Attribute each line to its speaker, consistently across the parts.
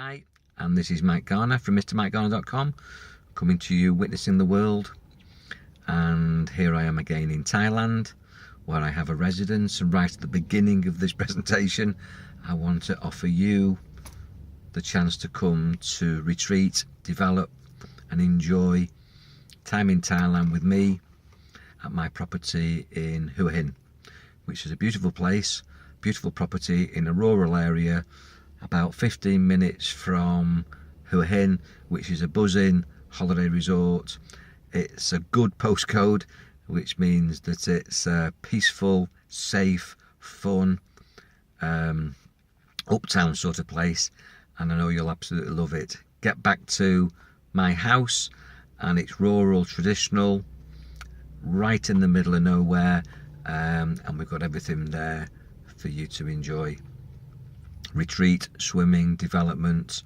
Speaker 1: Hi, and this is Mike Garner from MrMikeGarner.com, coming to you witnessing the world. And here I am again in Thailand, where I have a residence, and right at the beginning of this presentation I want to offer you the chance to come to retreat, develop and enjoy time in Thailand with me at my property in Hua Hin, which is a beautiful place, beautiful property in a rural area about 15 minutes from Hua Hin, which is a buzzing holiday resort. It's a good postcode, which means that it's a peaceful, safe, fun, uptown sort of place, and I know you'll absolutely love it. Get back to my house, and it's rural, traditional, right in the middle of nowhere, and we've got everything there for you to enjoy. Retreat, swimming, development,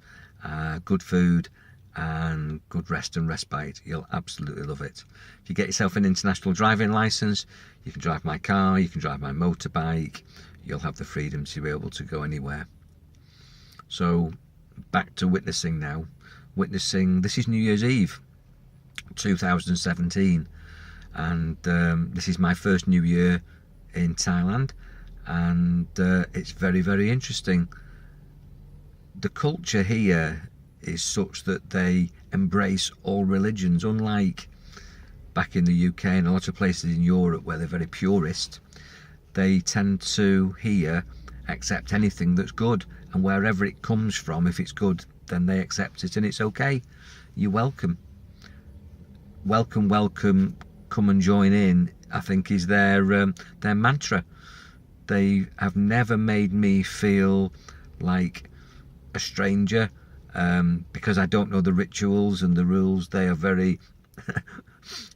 Speaker 1: good food and good rest and respite. You'll absolutely love it. If you get yourself an international driving license, you can drive my car, you can drive my motorbike, you'll have the freedom to be able to go anywhere. So back to witnessing now. This is New Year's Eve 2017, and this is my first New Year in Thailand, and it's very, very interesting. The culture here is such that they embrace all religions, unlike back in the UK and a lot of places in Europe where they're very purist. They tend to here accept anything that's good, and wherever it comes from, if it's good, then they accept it and it's okay. You're welcome. Welcome, welcome, come and join in, I think is their mantra. They have never made me feel like a stranger, because I don't know the rituals and the rules. They are very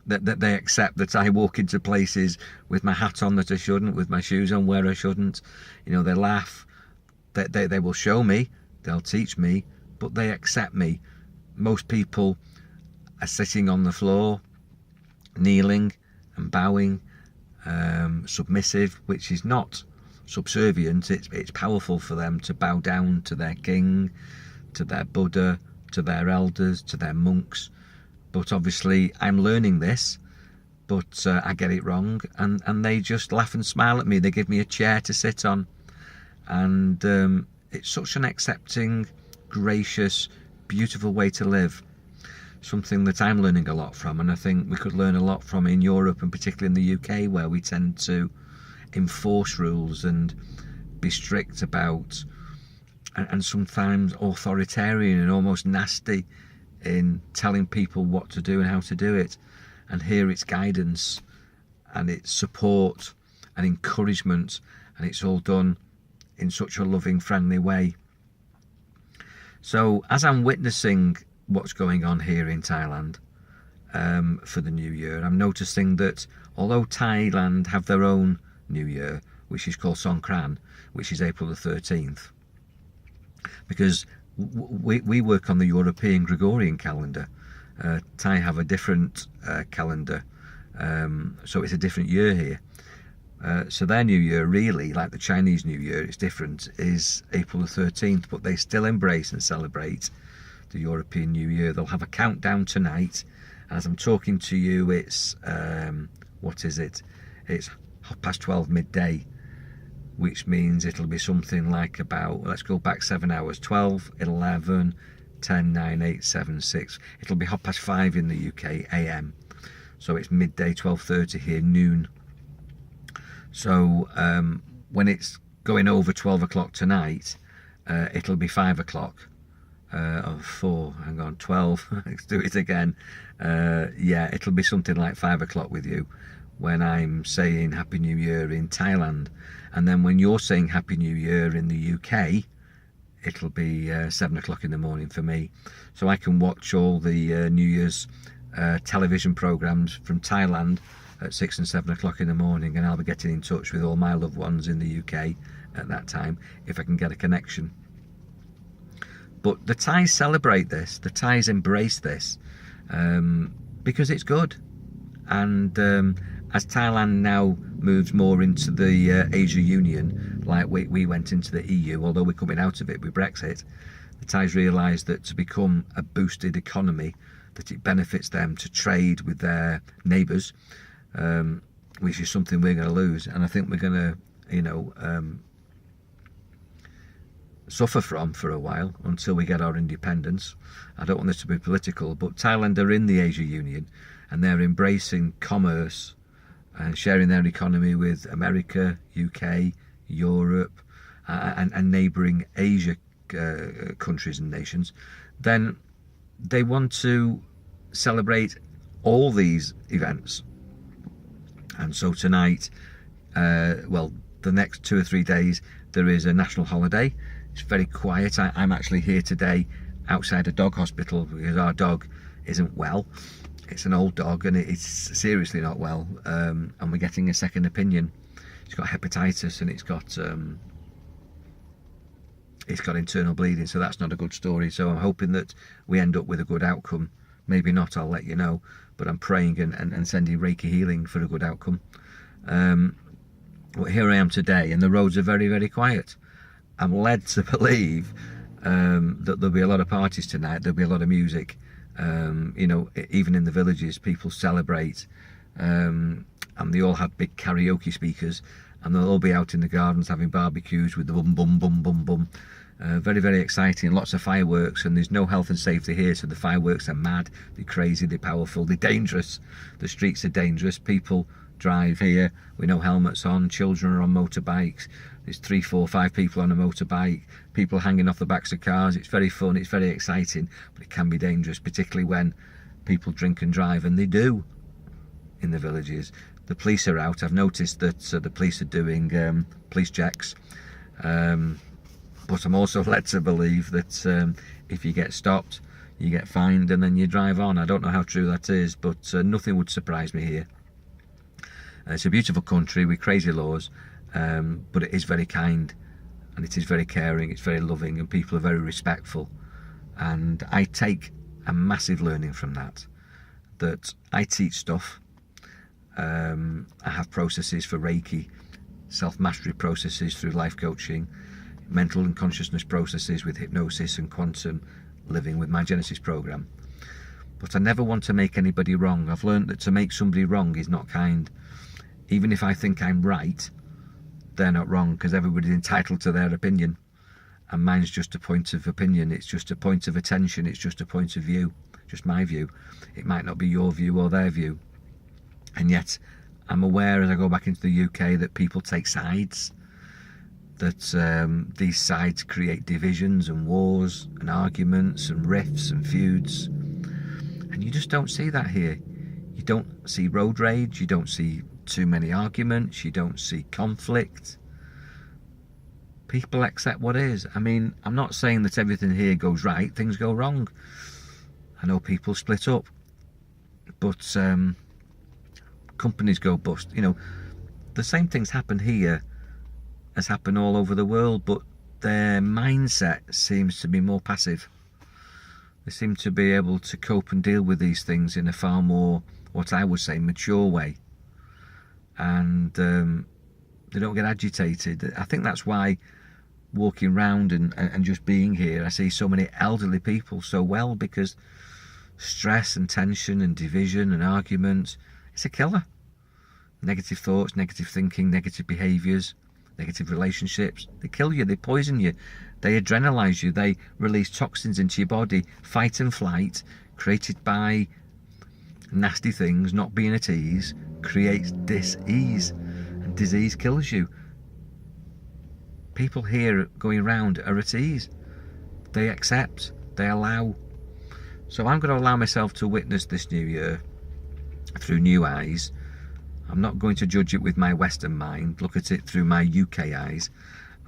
Speaker 1: that they accept that I walk into places with my hat on that I shouldn't, with my shoes on where I shouldn't. You know, they laugh, they will show me, they'll teach me, but they accept me. Most people are sitting on the floor, kneeling and bowing, submissive, which is not subservient. It's powerful for them to bow down to their king, to their Buddha, to their elders, to their monks. But obviously I'm learning this, but I get it wrong, and they just laugh and smile at me. They give me a chair to sit on, and it's such an accepting, gracious, beautiful way to live. Something that I'm learning a lot from, and I think we could learn a lot from in Europe, and particularly in the UK, where we tend to enforce rules and be strict about, and sometimes authoritarian and almost nasty in telling people what to do and how to do it. And here it's guidance and it's support and encouragement, and it's all done in such a loving, friendly way. So as I'm witnessing what's going on here in Thailand for the New Year, I'm noticing that although Thailand have their own New Year, which is called Songkran, which is April the 13th, because we work on the European Gregorian calendar. Thai have a different calendar, so it's a different year here. So their New Year, really, like the Chinese New Year, it's different, is April the 13th, but they still embrace and celebrate the European New Year. They'll have a countdown tonight. As I'm talking to you, it's what is it? It's 12:30 midday, which means it'll be something like about, let's go back 7 hours, 12, 11, 10, 9, 8, 7, 6. It'll be 5:30 in the UK AM. So it's midday, 12:30 here, noon. So when it's going over 12 o'clock tonight, it'll be 5 o'clock. 4, hang on, 12, let's do it again. Yeah, it'll be something like 5 o'clock with you when I'm saying Happy New Year in Thailand. And then when you're saying Happy New Year in the UK, it'll be 7 o'clock in the morning for me. So I can watch all the New Year's television programs from Thailand at 6 and 7 o'clock in the morning, and I'll be getting in touch with all my loved ones in the UK at that time, if I can get a connection. But the Thais celebrate this, the Thais embrace this, because it's good. And as Thailand now moves more into the Asia Union, like we went into the EU, although we're coming out of it with Brexit, The Thais realise that to become a boosted economy, that it benefits them to trade with their neighbours, which is something we're going to lose. And I think we're going to, suffer from for a while until we get our independence. I don't want this to be political, but Thailand are in the Asia Union and they're embracing commerce and sharing their economy with America, UK, Europe, and neighbouring Asia countries and nations. Then they want to celebrate all these events. And so tonight, the next 2 or 3 days, there is a national holiday. It's very quiet. I'm actually here today outside a dog hospital because our dog isn't well. It's an old dog and it's seriously not well, and we're getting a second opinion. It's got hepatitis and it's got internal bleeding, so that's not a good story. So I'm hoping that we end up with a good outcome. Maybe not, I'll let you know, but I'm praying and sending Reiki healing for a good outcome. But here I am today and the roads are very, very quiet. I'm led to believe that there'll be a lot of parties tonight, there'll be a lot of music. Even in the villages, people celebrate, and they all have big karaoke speakers, and they'll all be out in the gardens having barbecues with the bum bum bum bum bum. Very, very exciting, lots of fireworks, and there's no health and safety here, so the fireworks are mad, they're crazy, they're powerful, they're dangerous. The streets are dangerous, people drive here with no helmets on, children are on motorbikes, there's 3, 4, 5 people on a motorbike, people hanging off the backs of cars. It's very fun, it's very exciting, but it can be dangerous, particularly when people drink and drive, and they do in the villages. The police are out. I've noticed that the police are doing police checks, but I'm also led to believe that if you get stopped, you get fined and then you drive on. I don't know how true that is, but nothing would surprise me here. It's a beautiful country with crazy laws, but it is very kind and it is very caring, it's very loving, and people are very respectful. And I take a massive learning from that I teach stuff. I have processes for Reiki, self-mastery processes through life coaching, mental and consciousness processes with hypnosis and quantum living with my Genesis program. But I never want to make anybody wrong. I've learned that to make somebody wrong is not kind. Even if I think I'm right, they're not wrong, because everybody's entitled to their opinion. And mine's just a point of opinion. It's just a point of attention. It's just a point of view. Just my view. It might not be your view or their view. And yet, I'm aware as I go back into the UK that people take sides. That these sides create divisions and wars and arguments and rifts and feuds. And you just don't see that here. You don't see road rage. You don't see too many arguments. You don't see conflict. People accept what is. I mean, I'm not saying that everything here goes right. Things go wrong. I know people split up. But companies go bust. The same things happen here as happen all over the world, but their mindset seems to be more passive. They seem to be able to cope and deal with these things in a far more, what I would say, mature way. And they don't get agitated. I think that's why walking around and just being here, I see so many elderly people so well, because stress and tension and division and arguments, it's a killer. Negative thoughts, negative thinking, negative behaviours, negative relationships, they kill you, they poison you, they adrenalise you, they release toxins into your body. Fight and flight, created by nasty things, not being at ease, creates dis-ease, and disease kills you. People here going around are at ease. They accept, they allow. So I'm going to allow myself to witness this new year through new eyes. I'm not going to judge it with my Western mind, look at it through my UK eyes.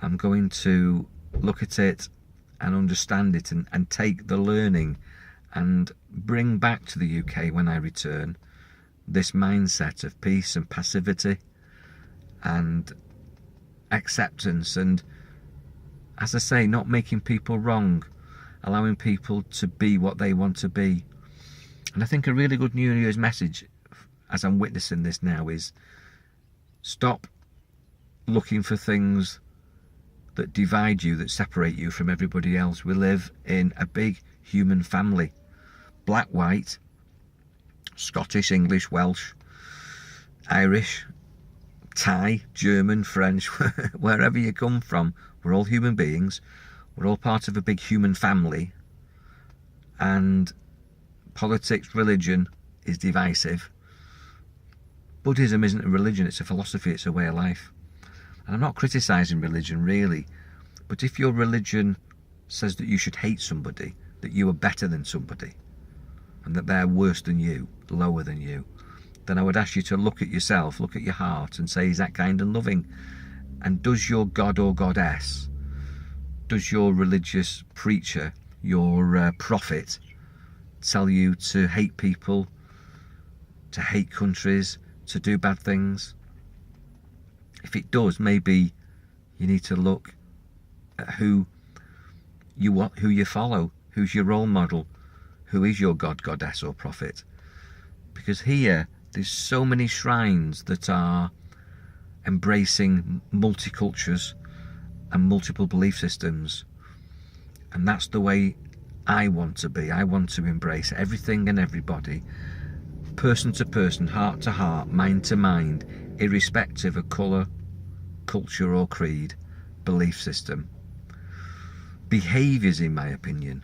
Speaker 1: I'm going to look at it and understand it and take the learning and bring back to the UK when I return this mindset of peace and passivity and acceptance, and, as I say, not making people wrong, allowing people to be what they want to be. And I think a really good New Year's message, as I'm witnessing this now, is stop looking for things that divide you, that separate you from everybody else. We live in a big human family. Black, white, Scottish, English, Welsh, Irish, Thai, German, French, wherever you come from, we're all human beings. We're all part of a big human family. And politics, religion is divisive. Buddhism isn't a religion, it's a philosophy, it's a way of life. And I'm not criticising religion really, but if your religion says that you should hate somebody, that you are better than somebody, and that they're worse than you, lower than you, then I would ask you to look at yourself, look at your heart and say, is that kind and loving? And does your God or goddess, does your religious preacher, your prophet, tell you to hate people, to hate countries, to do bad things? If it does, maybe you need to look at who you follow, who's your role model, who is your God, goddess or prophet. Because here, there's so many shrines that are embracing multicultures and multiple belief systems. And that's the way I want to be. I want to embrace everything and everybody, person to person, heart to heart, mind to mind, irrespective of colour, culture or creed, belief system. Behaviours, in my opinion,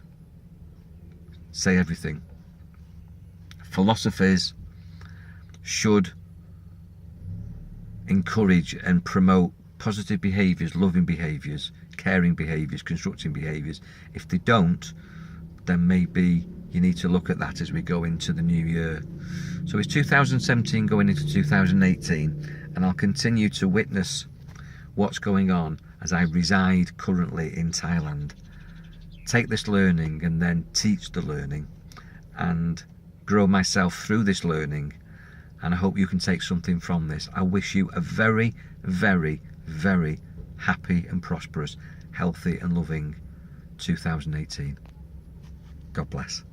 Speaker 1: say everything. Philosophies should encourage and promote positive behaviours, loving behaviours, caring behaviours, constructing behaviours. If they don't, then maybe you need to look at that as we go into the new year. So it's 2017 going into 2018, and I'll continue to witness what's going on as I reside currently in Thailand. Take this learning and then teach the learning and grow myself through this learning, and I hope you can take something from this. I wish you a very, very, very happy and prosperous, healthy and loving 2018. God bless.